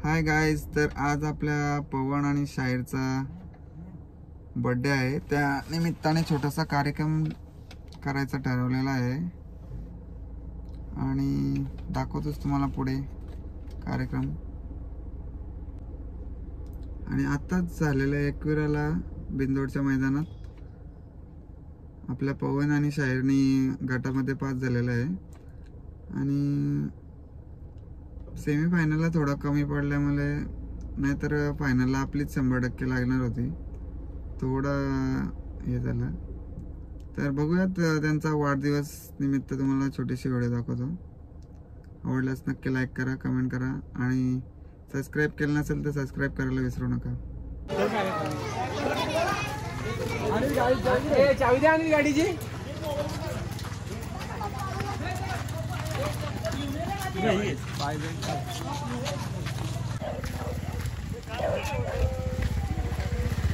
Hi guys, तर आज आपल्या पवन आणि शाहीरचा बर्थडे आहे. त्या निमित्ताने छोटासा कार्यक्रम करायचा ठरवलेला आहे आणि दाखवतोच तुम्हाला पुढे कार्यक्रम. आणि आताच झालेल्या एकविराला बिंदोडच्या मैदानात आपल्या पवन आणि शाहीरनी गटामध्ये पास झालेला आहे आणि सेमीफायनलला थोडा कमी पडल्यामुळे, नाहीतर फायनलला आपलीच 100% लागणार होती. थोडं हे झालं. तर बघूयात त्यांचा वाढदिवस निमित्त तुम्हाला छोटीशी व्हिडिओ दाखवतो. आवडल्यास नक्की लाईक करा, कमेंट करा आणि सबस्क्राईब केलं नसेल तर सबस्क्राईब करायला विसरू नका. चावी द्या आणि गाडीची.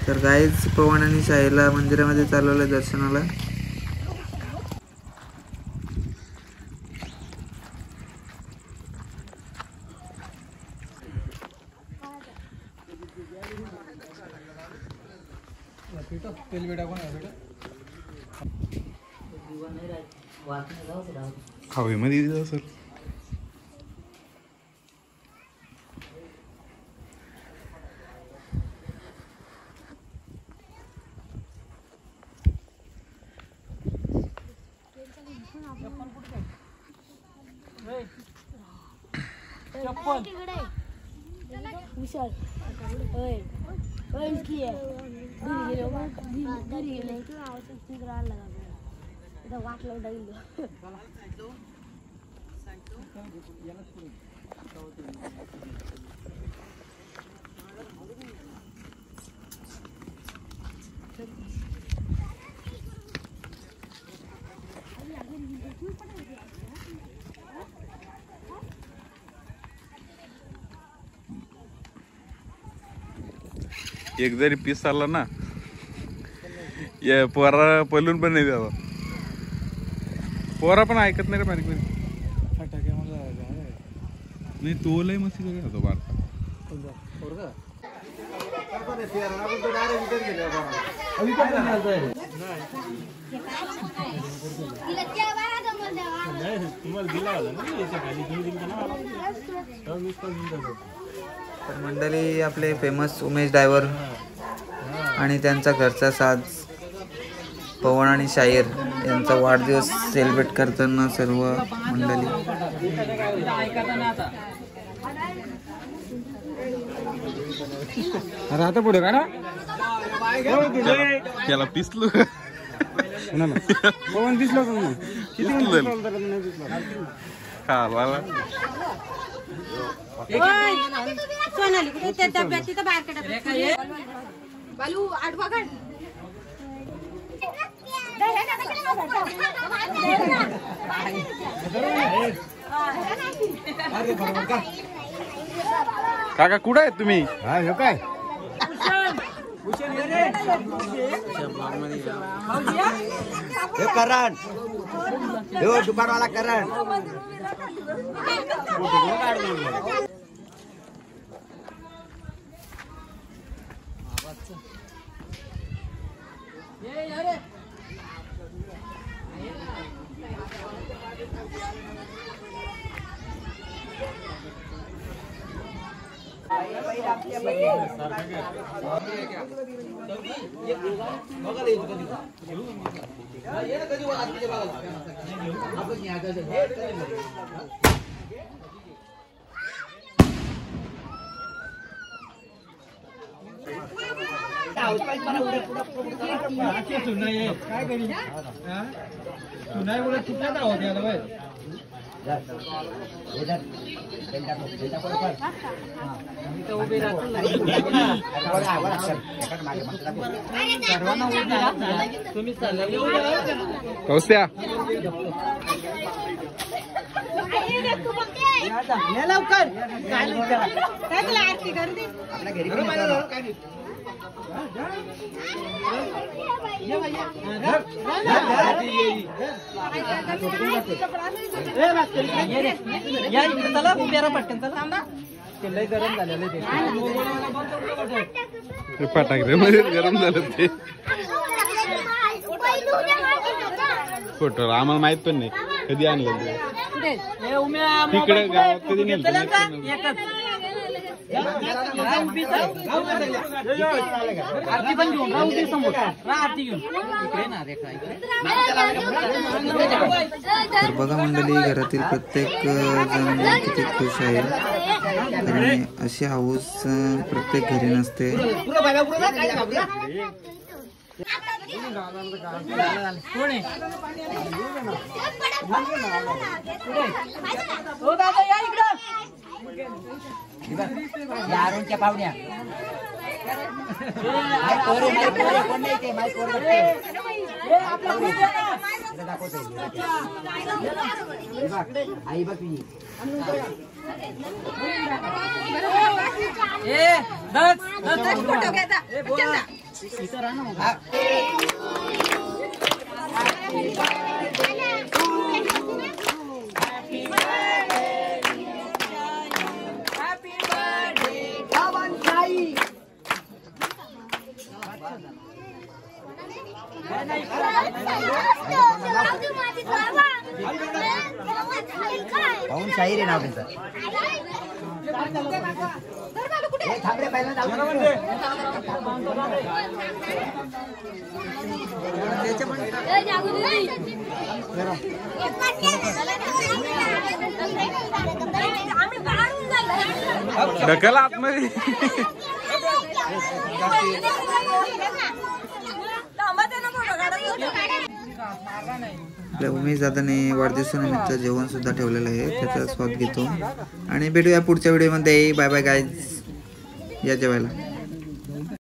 तर गाईज पवन आणि शाहीरला मंदिरामध्ये चालवलं दर्शनाला. हवेमध्ये दिलं सर. विशाल इसकी है वाट लावून एक जरी पीस आला ना, या पोरा पलून पण नाही द्यावा. पोरा पण ऐकत नाही रे बारीक बारीक. नाही तो लय मस्ती करत होतो बारका. तर मंडळी, आपले फेमस उमेश ड्रायव्हर आणि त्यांचा घरचा साज पवन आणि शाहीर यांचा वाढदिवस सेलिब्रेट करताना सर्व मंडळी. आता पुढे का ना त्याला पिसलो पवन दिसलो खाला. सोनाली कुठे त्या डब्यात तिथं बाहेर काढा. बालू आडवा काढ. काका कुठं आहेत तुम्ही? काय करण दुकानवाला करण. कौस्या काय तुला आरती करू दे. फटाके मध्ये गरम झालं ते फोटो आम्हाला माहित पण नाही कधी आणलं ते तिकडे गावात कधी नेलं आरती पण घेऊन राहू दे समोर आरती घेऊन इकडे ना रेखा इकडे. तर बघा मंडळी, घरातील प्रत्येक जण किती खुश आहे, कारण अशी हाऊस प्रत्येक घरी नसते. कोण आहे? हो दादा या इकडं. यारूनच्या पाहुण्या कोण नाही ते माईक वर आई बघ फोटो घ्यायचा. पाहून शाहीर आहे नाव त्यांचं. थांबरे पहिला ढकल आतमध्ये. आपल्या उमेश दादाने वाढदिवसानिमित्त जेवण सुद्धा ठेवलेलं आहे, त्याचा स्वाद घेतो आणि भेटूया पुढच्या व्हिडिओमध्ये. बाय बाय गाईज, या जेवायला.